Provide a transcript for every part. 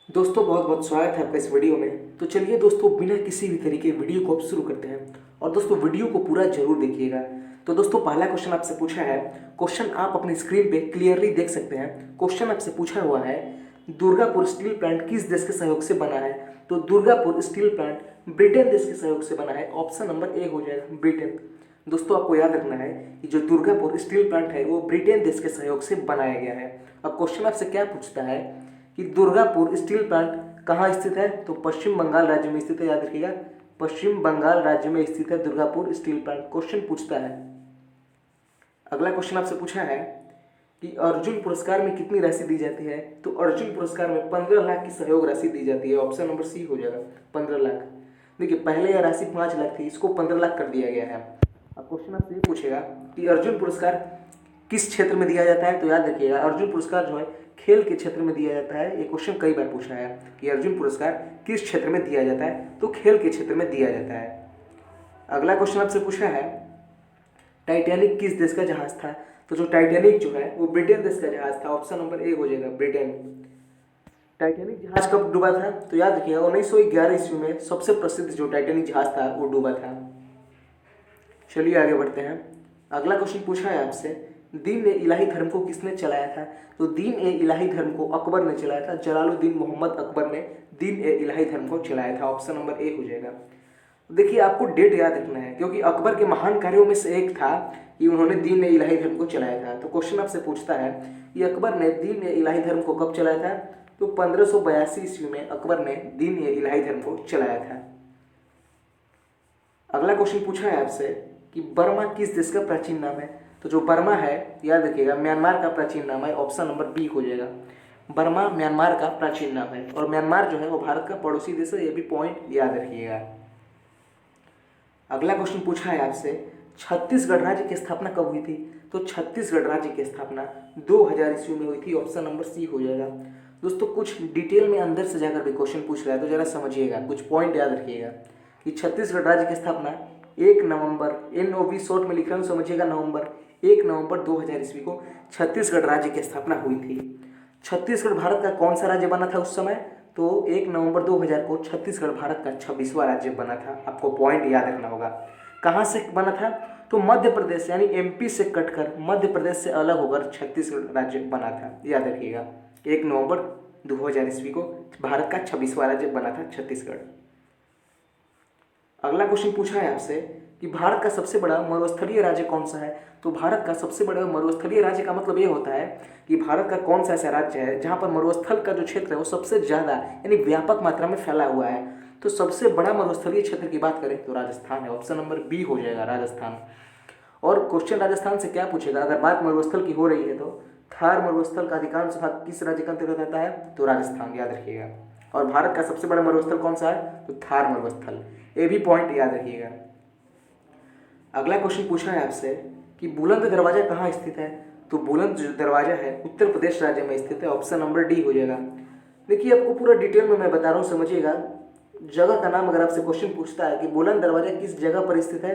दोस्तों बहुत बहुत स्वागत है आपका इस वीडियो में। तो चलिए दोस्तों, बिना किसी भी तरीके वीडियो को अब शुरू करते हैं। और दोस्तों वीडियो को पूरा जरूर देखिएगा। तो दोस्तों पहला क्वेश्चन आपसे पूछा है। क्वेश्चन आप अपनी स्क्रीन पे क्लियरली देख सकते हैं। क्वेश्चन आपसे पूछा हुआ है, दुर्गापुर स्टील प्लांट किस देश के सहयोग से बना है। तो दुर्गापुर स्टील प्लांट ब्रिटेन देश के सहयोग से बना है। ऑप्शन नंबर ए हो जाएगा ब्रिटेन। दोस्तों आपको याद रखना है कि जो दुर्गापुर स्टील प्लांट है वो ब्रिटेन देश के सहयोग से बनाया गया है। अब क्वेश्चन आपसे क्या पूछता है कि दुर्गापुर स्टील प्लांट कहाँ स्थित है। तो पश्चिम बंगाल राज्य में स्थित है, याद रखिएगा। पश्चिम बंगाल राज्य में स्थित है दुर्गापुर स्टील प्लांट। क्वेश्चन पूछता है। अगला क्वेश्चन आपसे पूछा है कि अर्जुन पुरस्कार में कितनी राशि दी जाती है। तो अर्जुन पुरस्कार में 15 लाख की सहयोग राशि दी जाती है। ऑप्शन नंबर सी हो जाएगा 15 लाख। देखिए पहले यह राशि 5 लाख थी, इसको 15 लाख कर दिया गया है। अब क्वेश्चन आपसे ये पूछेगा कि अर्जुन पुरस्कार किस क्षेत्र में दिया जाता है। तो याद रखिएगा अर्जुन पुरस्कार जो है खेल के क्षेत्र में दिया जाता है। ये क्वेश्चन कई बार पूछा है कि अर्जुन पुरस्कार किस क्षेत्र में दिया जाता है। तो खेल के क्षेत्र में दिया जाता है। अगला क्वेश्चन आपसे पूछा है, टाइटैनिक किस देश का जहाज था। तो जो टाइटैनिक जो है वो ब्रिटेन देश का जहाज था। ऑप्शन नंबर ए हो जाएगा ब्रिटेन। टाइटैनिक जहाज कब डूबा था। तो याद रखिएगा 1911 ईस्वी में सबसे प्रसिद्ध जो टाइटैनिक जहाज था वो डूबा था। चलिए आगे बढ़ते हैं। अगला क्वेश्चन पूछा है आपसे, दीन ए इलाही धर्म को किसने चलाया था। तो दीन ए इलाही धर्म को अकबर ने चलाया था। जलालुद्दीन मोहम्मद अकबर ने दीन ए इलाही धर्म को चलाया था। ऑप्शन नंबर ए हो जाएगा। देखिए आपको डेट याद रखना है क्योंकि अकबर के महान कार्यों में से एक था कि उन्होंने दीन ए इलाही धर्म को चलाया था। तो क्वेश्चन आपसे पूछता है कि अकबर ने दीन ए इलाही धर्म को कब चलाया था। तो 1582 ईस्वी में अकबर ने दीन ए इलाही धर्म को चलाया था। अगला क्वेश्चन पूछा है आपसे कि बर्मा किस देश का प्राचीन नाम है। तो जो बर्मा है याद रखिएगा म्यांमार का प्राचीन नाम है। ऑप्शन नंबर बी हो जाएगा। बर्मा म्यांमार का प्राचीन नाम है और म्यांमार जो है वो भारत का पड़ोसी देश है। ये भी पॉइंट याद रखिएगा। अगला क्वेश्चन पूछा है आपसे, छत्तीसगढ़ राज्य की स्थापना कब हुई थी। तो छत्तीसगढ़ राज्य की स्थापना 2000 ईस्वी में हुई थी। ऑप्शन नंबर सी हो जाएगा। दोस्तों कुछ डिटेल में अंदर से जाकर भी क्वेश्चन पूछ रहा है तो जरा समझिएगा, कुछ पॉइंट याद रखिएगा कि छत्तीसगढ़ राज्य की स्थापना 1 नवंबर, NOV शॉर्ट में लिख रहा हूँ समझिएगा, नवंबर 1 नवंबर 2000 ईस्वी को छत्तीसगढ़ राज्य की स्थापना हुई थी। छत्तीसगढ़ भारत का कौन सा राज्य बना था उस समय। तो 1 नवंबर 2000 को छत्तीसगढ़ भारत का 26वां राज्य बना था। आपको पॉइंट याद रखना होगा। कहाँ से बना था। तो मध्य प्रदेश यानी MP से कटकर मध्य प्रदेश से अलग होकर छत्तीसगढ़ राज्य बना था। याद रखिएगा 1 नवंबर 2000 ईस्वी को भारत का 26वां राज्य बना था छत्तीसगढ़। अगला क्वेश्चन पूछा है आपसे कि भारत का सबसे बड़ा मरुस्थलीय राज्य कौन सा है। तो भारत का सबसे बड़ा मरुस्थलीय राज्य का मतलब ये होता है कि भारत का कौन सा ऐसा राज्य है जहाँ पर मरुस्थल का जो क्षेत्र है वो सबसे ज़्यादा यानी व्यापक मात्रा में फैला हुआ है। तो सबसे बड़ा मरुस्थलीय क्षेत्र की बात करें तो राजस्थान है। ऑप्शन नंबर बी हो जाएगा राजस्थान। और क्वेश्चन राजस्थान से क्या पूछेगा, अगर बात मरुस्थल की हो रही है तो थार मरुस्थल का अधिकांश भाग किस राज्य के अंतर्गत आता है। तो राजस्थान, याद रखिएगा। और भारत का सबसे बड़ा मरुस्थल कौन सा है। तो थार मरुस्थल। ये भी पॉइंट याद रखिएगा। अगला क्वेश्चन पूछा है आपसे कि बुलंद दरवाजा कहाँ स्थित है। तो बुलंद जो दरवाजा है उत्तर प्रदेश राज्य में स्थित है। ऑप्शन नंबर डी हो जाएगा। देखिए आपको पूरा डिटेल में मैं बता रहा हूँ, समझिएगा। जगह का नाम अगर आपसे क्वेश्चन पूछता है कि बुलंद दरवाजा किस जगह पर स्थित है,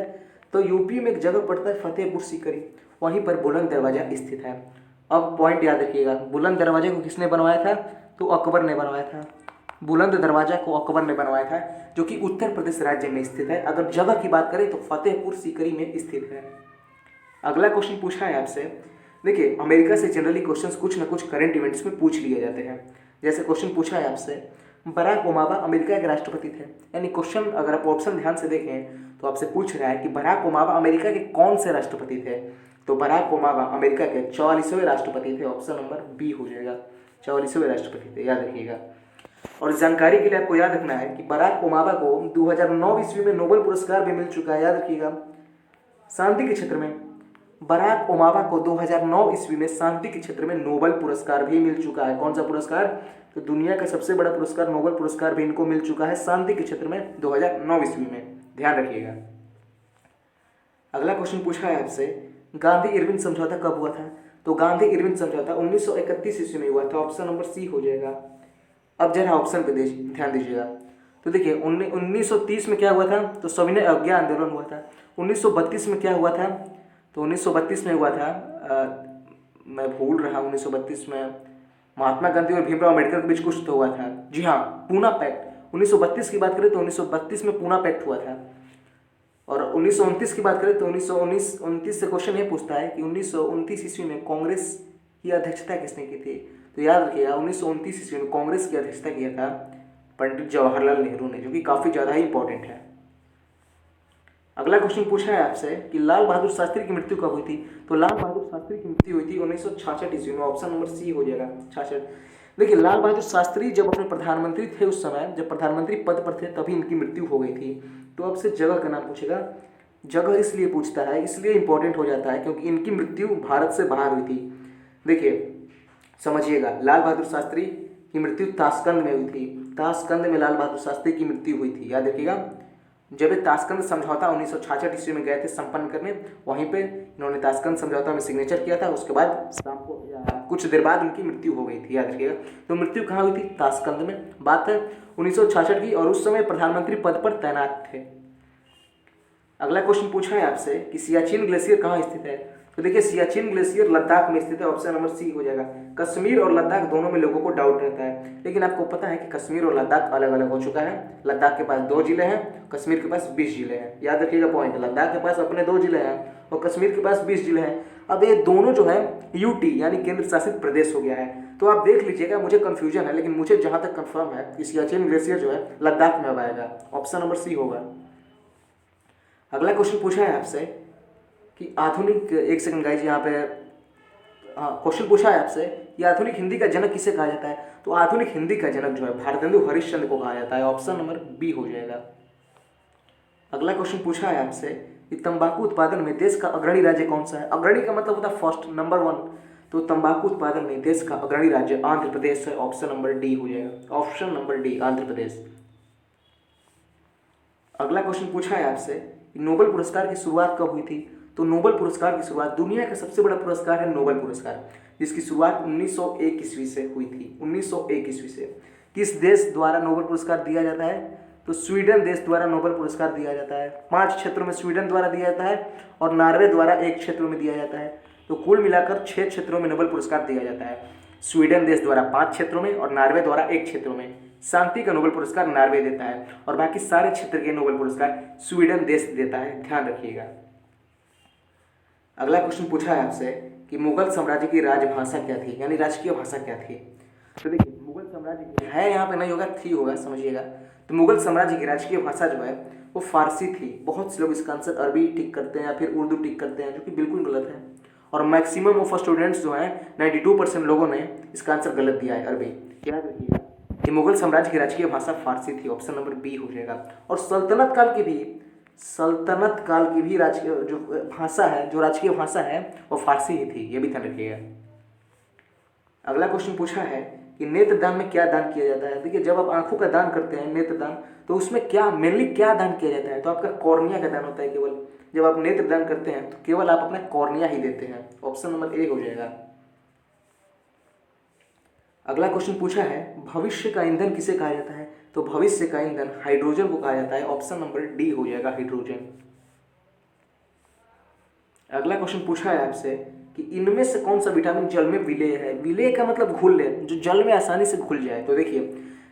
तो यूपी में एक जगह पड़ता है फतेहपुर सीकरी, वहीं पर बुलंद दरवाजा स्थित है। अब पॉइंट याद रखिएगा, बुलंद दरवाजे को किसने बनवाया था। तो अकबर ने बनवाया था। बुलंद दरवाजा को अकबर ने बनवाया था, जो कि उत्तर प्रदेश राज्य में स्थित है। अगर जगह की बात करें तो फतेहपुर सीकरी में स्थित है। अगला क्वेश्चन पूछा है आपसे। देखिए अमेरिका से जनरली क्वेश्चंस कुछ ना कुछ करंट इवेंट्स में पूछ लिए जाते हैं। जैसे क्वेश्चन पूछा है आपसे, बराक ओबामा अमेरिका के राष्ट्रपति थे। यानी क्वेश्चन अगर आप ऑप्शन ध्यान से देखें तो आपसे पूछ रहा है कि बराक ओबामा अमेरिका के कौन से राष्ट्रपति थे। तो बराक ओबामा अमेरिका के 44वें राष्ट्रपति थे। ऑप्शन नंबर बी हो जाएगा, 44वें राष्ट्रपति थे, याद रखिएगा। और जानकारी के लिए आपको याद रखना है कि बराक ओबामा को 2009 ईस्वी में नोबेल पुरस्कार भी मिल चुका है। याद रखिएगा शांति के क्षेत्र में बराक ओबामा को 2009 ईस्वी में शांति के क्षेत्र में नोबेल पुरस्कार भी मिल चुका है। कौन सा पुरस्कार। तो दुनिया का सबसे बड़ा पुरस्कार नोबेल पुरस्कार भी इनको मिल चुका है शांति के क्षेत्र में 2009 ईस्वी में, ध्यान रखिएगा। अगला क्वेश्चन पूछा है आपसे, गांधी इरविन समझौता कब हुआ था। तो गांधी इरविन समझौता 1931 ईस्वी में हुआ था। ऑप्शन नंबर सी हो जाएगा। अब जरा ऑप्शन पे ध्यान दीजिएगा। तो देखिए 1930 में क्या हुआ था। तो सविनय अवज्ञा आंदोलन हुआ था। 1932 में क्या हुआ था। तो 1932 में हुआ था मैं भूल रहा हूँ 1932 में महात्मा गांधी और भीमराव अम्बेडकर के बीच कुछ तो हुआ था। जी हाँ, पूना पैक्ट। 1932 की बात करें तो 1932 में पूना पैक्ट हुआ था। और 1929 की बात करें तो 1929 से क्वेश्चन ये पूछता है कि 1929 ईस्वी में कांग्रेस की अध्यक्षता किसने की थी। तो याद रखिएगा 1929 ईस्वी में कांग्रेस की अध्यक्षता किया था पंडित जवाहरलाल नेहरू ने, जो कि काफ़ी ज़्यादा ही इंपॉर्टेंट है। अगला क्वेश्चन पूछा है आपसे कि लाल बहादुर शास्त्री की मृत्यु कब हुई थी। तो लाल बहादुर शास्त्री की मृत्यु हुई थी 1966 ईस्वी में। ऑप्शन नंबर सी हो जाएगा 66। देखिए लाल बहादुर शास्त्री जब अपने प्रधानमंत्री थे, उस समय जब प्रधानमंत्री पद पर थे तभी इनकी मृत्यु हो गई थी। तो आपसे जगह का नाम पूछेगा। जगह इसलिए पूछता है, इसलिए इंपॉर्टेंट हो जाता है क्योंकि इनकी मृत्यु भारत से बाहर हुई थी। देखिए समझिएगा, लाल बहादुर शास्त्री की मृत्यु ताशकंद में हुई थी। ताशकंद में लाल बहादुर शास्त्री की मृत्यु हुई थी, याद रखिएगा। जब ये ताशकंद समझौता 1966 ईस्वी में गए थे संपन्न करने, वहीं पे इन्होंने ताशकंद समझौता में सिग्नेचर किया था। उसके बाद शाम को कुछ देर बाद उनकी मृत्यु हो गई थी, याद रखिएगा। तो मृत्यु कहाँ हुई थी? ताशकंद में। बात है 1966 की, और उस समय प्रधानमंत्री पद पर तैनात थे। अगला क्वेश्चन पूछा है आपसे कि सियाचिन ग्लेशियर कहाँ स्थित है। तो देखिए सियाचिन ग्लेशियर लद्दाख में स्थित है। ऑप्शन नंबर सी हो जाएगा। कश्मीर और लद्दाख दोनों में लोगों को डाउट रहता है, लेकिन आपको पता है कि कश्मीर और लद्दाख अलग अलग हो चुका है। लद्दाख के पास 2 जिले हैं, कश्मीर के पास 20 जिले हैं। याद रखिएगा पॉइंट, लद्दाख के पास अपने 2 जिले हैं और कश्मीर के पास 20 जिले हैं। अब ये दोनों जो है यूटी यानी केंद्र शासित प्रदेश हो गया है। तो आप देख लीजिएगा, मुझे कन्फ्यूजन है, लेकिन मुझे जहाँ तक कन्फर्म है कि सियाचिन ग्लेशियर जो है लद्दाख में अब आएगा। ऑप्शन नंबर सी होगा। अगला क्वेश्चन पूछा है आपसे कि आधुनिक, एक सेकंड गाइज, यहाँ पे क्वेश्चन पूछा है आपसे कि आधुनिक हिंदी का जनक किसे कहा जाता है। तो आधुनिक हिंदी का जनक जो है भारतेंदु हरिश्चंद्र को कहा जाता है। ऑप्शन नंबर बी हो जाएगा। अगला क्वेश्चन पूछा है आपसे कि तंबाकू उत्पादन में देश का अग्रणी राज्य कौन सा है। अग्रणी का मतलब होता है फर्स्ट, नंबर 1। तो तंबाकू उत्पादन में देश का अग्रणी राज्य आंध्र प्रदेश है। ऑप्शन नंबर डी हो जाएगा। Option number D, Andhra Pradesh. अगला क्वेश्चन पूछा है आपसे कि नोबेल पुरस्कार की शुरुआत कब हुई थी। तो नोबेल पुरस्कार की शुरुआत, दुनिया का सबसे बड़ा पुरस्कार है नोबेल पुरस्कार, जिसकी शुरुआत 1901 ईस्वी से हुई थी। 1901 ईस्वी से। किस देश द्वारा नोबेल पुरस्कार दिया जाता है। तो स्वीडन देश द्वारा नोबेल पुरस्कार दिया जाता है। 5 क्षेत्रों में स्वीडन द्वारा दिया जाता है और नॉर्वे द्वारा 1 क्षेत्र में दिया जाता है। तो कुल मिलाकर 6 क्षेत्रों में नोबेल पुरस्कार दिया जाता है। स्वीडन देश द्वारा 5 क्षेत्रों में और नॉर्वे द्वारा 1 क्षेत्रों में। शांति का नोबेल पुरस्कार नॉर्वे देता है और बाकी सारे क्षेत्र के नोबेल पुरस्कार स्वीडन देश देता है, ध्यान रखिएगा। अगला क्वेश्चन पूछा है आपसे कि मुगल साम्राज्य की राजभाषा क्या थी, यानी राजकीय भाषा क्या थी। तो देखिए मुगल साम्राज्य की है, यहाँ पे नहीं होगा, थी होगा, समझिएगा। तो मुगल साम्राज्य की राजकीय भाषा जो है वो फारसी थी। बहुत से लोग इसका आंसर अरबी टिक करते हैं या फिर उर्दू टिक करते हैं, जो कि बिल्कुल गलत है। और मैक्सिमम ऑफ स्टूडेंट्स जो हैं 92% लोगों ने इसका आंसर गलत दिया है, अरबी। याद रखिएगा कि मुगल साम्राज्य की राजकीय भाषा फारसी थी। ऑप्शन नंबर बी हो जाएगा। और सल्तनत काल की भी राजकीय जो भाषा है, जो राजकीय भाषा है वो फारसी ही थी, ये भी ध्यान रखिएगा। अगला क्वेश्चन पूछा है कि नेत्रदान में क्या दान किया जाता है। देखिए जब आप आंखों का दान करते हैं, नेत्रदान, तो उसमें क्या मेनली क्या दान किया जाता है। तो आपका कॉर्निया का दान होता है केवल। जब आप नेत्रदान करते हैं तो केवल आप अपना कॉर्निया ही देते हैं। ऑप्शन नंबर ए हो जाएगा। अगला क्वेश्चन पूछा है भविष्य का ईंधन किसे कहा जाता है। तो भविष्य का ईंधन हाइड्रोजन को कहा जाता है। ऑप्शन नंबर डी हो जाएगा, हाइड्रोजन। अगला क्वेश्चन पूछा है आपसे कि इनमें से कौन सा विटामिन जल में विलेय है। विलेय का मतलब घुलने, जो जल में आसानी से घुल जाए। तो देखिए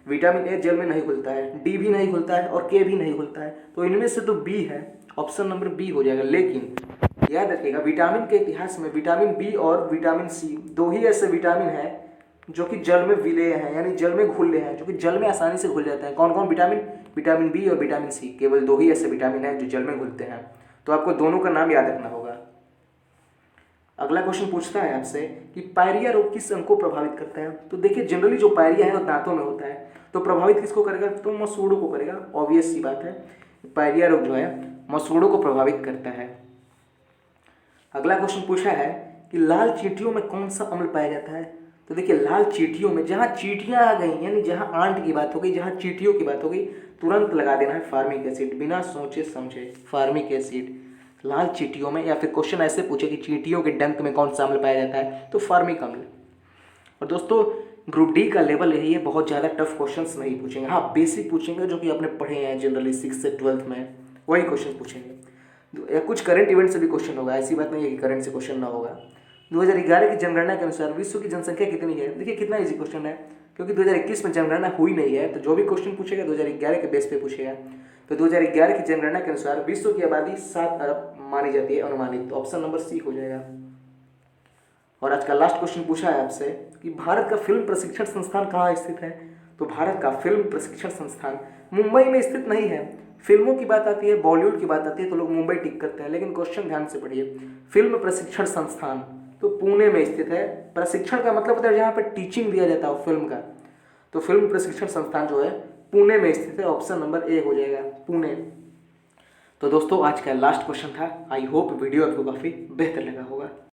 विटामिन ए जल में नहीं घुलता है, डी भी नहीं घुलता है और के भी नहीं घुलता है। तो इनमें से तो बी है, ऑप्शन नंबर बी हो जाएगा। लेकिन याद रखिएगा विटामिन के इतिहास में विटामिन बी और विटामिन सी 2 ही ऐसे विटामिन हैं जो कि जल में विलेय हैं, यानी जल में घुल रहे हैं, जो कि जल में आसानी से घुल जाते हैं। कौन कौन विटामिन? विटामिन बी और विटामिन सी, केवल 2 ही ऐसे विटामिन हैं जो जल में घुलते हैं। तो आपको दोनों का नाम याद रखना होगा। अगला क्वेश्चन पूछता है आपसे कि पायरिया रोग किस अंग को प्रभावित करता है। तो देखिए जनरली जो पायरिया है वो दांतों में होता है, तो प्रभावित किसको करेगा? तो मसूड़ों को करेगा। ऑब्वियस सी बात है, पायरिया रोग जो है मसूड़ों को प्रभावित करता है। अगला क्वेश्चन पूछा है कि लाल चींटियों में कौन सा अम्ल पाया जाता है। तो देखिए लाल चींटियों में, जहाँ चींटियाँ आ गई, यानी जहाँ आंट की बात हो गई, जहाँ चींटियों की बात हो गई, तुरंत लगा देना है फार्मिक एसिड, बिना सोचे समझे फार्मिक एसिड लाल चींटियों में। या फिर क्वेश्चन ऐसे पूछे कि चींटियों के डंक में कौन सा अम्ल पाया जाता है, तो फार्मिक अम्ल। और दोस्तों ग्रुप डी का लेवल यही है, बहुत ज़्यादा टफ क्वेश्चंस नहीं पूछेंगे। हाँ बेसिक पूछेंगे जो कि आपने पढ़े हैं जनरली 6 से 12th में, वही क्वेश्चन पूछेंगे। या कुछ करंट इवेंट से भी क्वेश्चन होगा, ऐसी बात नहीं है कि करंट से क्वेश्चन ना होगा। 2011 की जनगणना के अनुसार विश्व की जनसंख्या कितनी है? देखिए कितना इजी क्वेश्चन है, क्योंकि 2021 में जनगणना हुई नहीं है, तो जो भी क्वेश्चन पूछेगा 2011 के बेस पे पूछेगा। तो 2011 की जनगणना के अनुसार विश्व की आबादी 7 अरब मानी जाती है अनुमानित, तो ऑप्शन नंबर सी हो जाएगा। और आज का लास्ट क्वेश्चन पूछा है आपसे कि भारत का फिल्म प्रशिक्षण संस्थान कहाँ स्थित है? तो भारत का फिल्म प्रशिक्षण संस्थान मुंबई में स्थित नहीं है। फिल्मों की बात आती है, बॉलीवुड की बात आती है तो लोग मुंबई टिक करते हैं, लेकिन क्वेश्चन ध्यान से पढ़िए। फिल्म प्रशिक्षण संस्थान तो पुणे में स्थित है। प्रशिक्षण का मतलब होता है जहाँ पर टीचिंग दिया जाता है फिल्म का, तो फिल्म प्रशिक्षण संस्थान जो है पुणे में स्थित है, ऑप्शन नंबर ए हो जाएगा, पुणे। तो दोस्तों आज का लास्ट क्वेश्चन था। आई होप वीडियो आपको काफ़ी बेहतर लगा होगा।